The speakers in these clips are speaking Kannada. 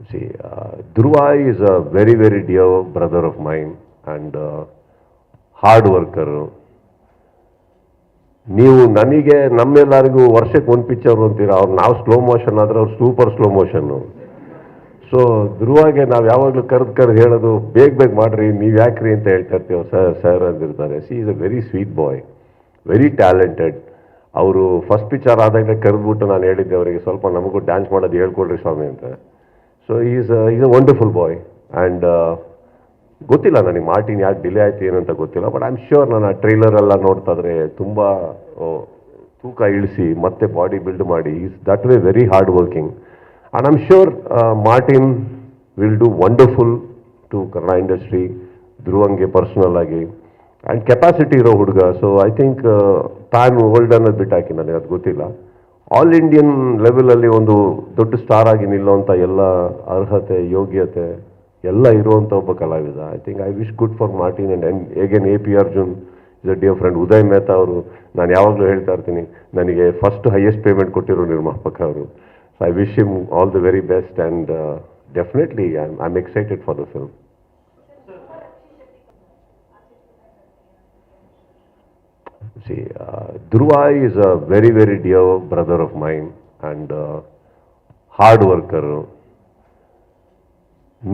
See, Dhruva is a very, very dear brother of mine and hard worker. ನೀವು ನನಗೆ ನಮ್ಮೆಲ್ಲರಿಗೂ ವರ್ಷಕ್ಕೆ ಒಂದು ಪಿಕ್ಚರ್ ಅಂತೀರ, ಅವ್ರು ನಾವು ಸ್ಲೋ ಮೋಷನ್ ಆದರೆ ಅವ್ರು ಸೂಪರ್ ಸ್ಲೋ ಮೋಷನ್ನು. ಸೊ ಧ್ರುವಾಗೆ ನಾವು ಯಾವಾಗಲೂ ಕರೆದು ಹೇಳೋದು ಬೇಗ ಮಾಡಿರಿ, ನೀವು ಯಾಕ್ರಿ ಅಂತ ಹೇಳ್ತಾ ಇರ್ತೀವಿ. ಸರ್ ಅಂದಿರ್ತಾರೆ. He is a very sweet boy, very talented. ಅವರು ಫಸ್ಟ್ ಪಿಕ್ಚರ್ ಆದಾಗ ಕರೆದ್ಬಿಟ್ಟು ನಾನು ಹೇಳಿದ್ದೆ ಅವರಿಗೆ, ಸ್ವಲ್ಪ ನಮಗೂ ಡ್ಯಾನ್ಸ್ ಮಾಡೋದು ಹೇಳ್ಕೊಡ್ರಿ ಸ್ವಾಮಿ ಅಂತ. So is a wonderful boy. And ಗೊತ್ತಿಲ್ಲ ನನಗೆ ಮಾರ್ಟಿನ್ ಯಾಕೆ ಡಿಲೇ ಆಯ್ತು ಏನಂತ ಗೊತ್ತಿಲ್ಲ, ಬಟ್ ಐ ಆಮ್ ಶ್ಯೂರ್ ನಾನು ಆ ಟ್ರೈಲರೆಲ್ಲ ನೋಡ್ತಾ ಇದ್ರೆ ತುಂಬ ತೂಕ ಇಳಿಸಿ ಮತ್ತೆ ಬಾಡಿ ಬಿಲ್ಡ್ ಮಾಡಿ, is that way very hard working. And I am sure Martin will do wonderful to Kannada industry, ಧ್ರುವಂಗೆ ಪರ್ಸ್ನಲ್ ಆಗಿ. ಆ್ಯಂಡ್ ಕೆಪಾಸಿಟಿ ಇರೋ ಹುಡುಗ. ಸೊ ಐ ಥಿಂಕ್ ತಾನು ಓಲ್ಡ್ ಅನ್ನೋದು ಬಿಟ್ಟಾಕಿ, ನನಗೆ ಅದು ಗೊತ್ತಿಲ್ಲ. ಆಲ್ ಇಂಡಿಯನ್ ಲೆವೆಲಲ್ಲಿ ಒಂದು ದೊಡ್ಡ ಸ್ಟಾರ್ ಆಗಿ ನಿಲ್ಲುವಂಥ ಎಲ್ಲ ಅರ್ಹತೆ, ಯೋಗ್ಯತೆ ಎಲ್ಲ ಇರುವಂಥ ಒಬ್ಬ ಕಲಾವಿದ. I think I wish good for Martin. And again AP Arjun is a dear friend. Uday Mehta ಅವರು, ನಾನು ಯಾವಾಗಲೂ ಹೇಳ್ತಾ ಇರ್ತೀನಿ, ನನಗೆ ಫಸ್ಟ್ ಹೈಯೆಸ್ಟ್ ಪೇಮೆಂಟ್ ಕೊಟ್ಟಿರೋ ನಿರ್ಮಾಪಕ ಅವರು. So I wish him all the very best and definitely I am excited for the film. See, Dhruva is a very, very dear brother of mine and hard worker.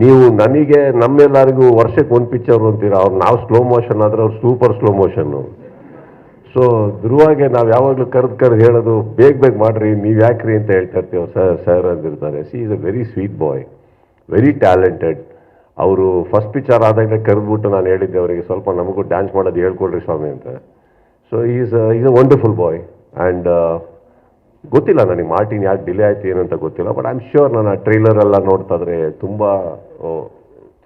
ನೀವು ನನಗೆ ನಮ್ಮೆಲ್ಲರಿಗೂ ವರ್ಷಕ್ಕೆ ಒಂದು ಪಿಕ್ಚರ್ ಅಂತೀರ, ಅವ್ರು ನಾವು ಸ್ಲೋ ಮೋಷನ್ ಆದರೆ ಅವ್ರು ಸೂಪರ್ ಸ್ಲೋ ಮೋಷನ್ನು. ಸೊ ಧ್ರುವಾಗೆ ನಾವು ಯಾವಾಗಲೂ ಕರೆದು ಹೇಳೋದು ಬೇಗ ಮಾಡಿರಿ, ನೀವು ಯಾಕ್ರಿ ಅಂತ ಹೇಳ್ತಾ ಇರ್ತೀವಿ. ಸರ್ ಅಂದಿರ್ತಾರೆ. He is a very sweet boy, very talented. ಅವರು ಫಸ್ಟ್ ಪಿಕ್ಚರ್ ಆದಾಗ ಕರೆದ್ಬಿಟ್ಟು ನಾನು ಹೇಳಿದ್ದೆ ಅವರಿಗೆ, ಸ್ವಲ್ಪ ನಮಗೂ ಡ್ಯಾನ್ಸ್ ಮಾಡೋದು ಹೇಳ್ಕೊಡ್ರಿ ಸ್ವಾಮಿ ಅಂತ. So is a wonderful boy. And ಗೊತ್ತಿಲ್ಲ ನನಗೆ ಮಾರ್ಟಿನ್ ಯಾಕೆ ಡಿಲೇ ಆಯ್ತು ಏನಂತ ಗೊತ್ತಿಲ್ಲ, ಬಟ್ ಐ ಆಮ್ ಶ್ಯೂರ್ ನಾನು ಆ ಟ್ರೈಲರೆಲ್ಲ ನೋಡ್ತಾ ಇದ್ರೆ ತುಂಬ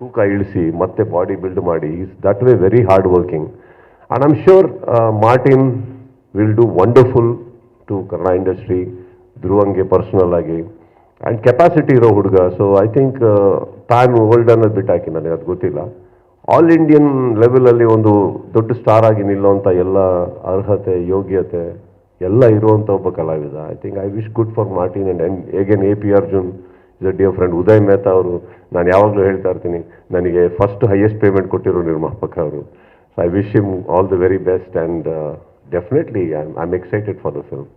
ತೂಕ ಇಳಿಸಿ ಮತ್ತೆ ಬಾಡಿ ಬಿಲ್ಡ್ ಮಾಡಿ, is that way very hard working. And I am sure Martin will do wonderful to Kannada industry, ಧ್ರುವಂಗೆ ಪರ್ಸ್ನಲ್ ಆಗಿ. ಆ್ಯಂಡ್ ಕೆಪಾಸಿಟಿ ಇರೋ ಹುಡುಗ. ಸೊ ಐ ಥಿಂಕ್ ತಾನು ಓಲ್ಡ್ ಅನ್ನೋದು ಬಿಟ್ಟಾಕಿ, ನನಗೆ ಅದು ಗೊತ್ತಿಲ್ಲ. ಆಲ್ ಇಂಡಿಯನ್ ಲೆವೆಲಲ್ಲಿ ಒಂದು ದೊಡ್ಡ ಸ್ಟಾರ್ ಆಗಿ ನಿಲ್ಲುವಂಥ ಎಲ್ಲ ಅರ್ಹತೆ, ಯೋಗ್ಯತೆ ಎಲ್ಲ ಇರುವಂಥ ಒಬ್ಬ ಕಲಾವಿದ. I think I wish good for Martin. And again AP Arjun is a dear friend. Uday Mehta ಅವರು, ನಾನು ಯಾವಾಗಲೂ ಹೇಳ್ತಾ ಇರ್ತೀನಿ, ನನಗೆ ಫಸ್ಟ್ ಹೈಯೆಸ್ಟ್ ಪೇಮೆಂಟ್ ಕೊಟ್ಟಿರೋ ನಿರ್ಮಾಪಕ ಅವರು. So I wish him all the very best and definitely I am excited for the film.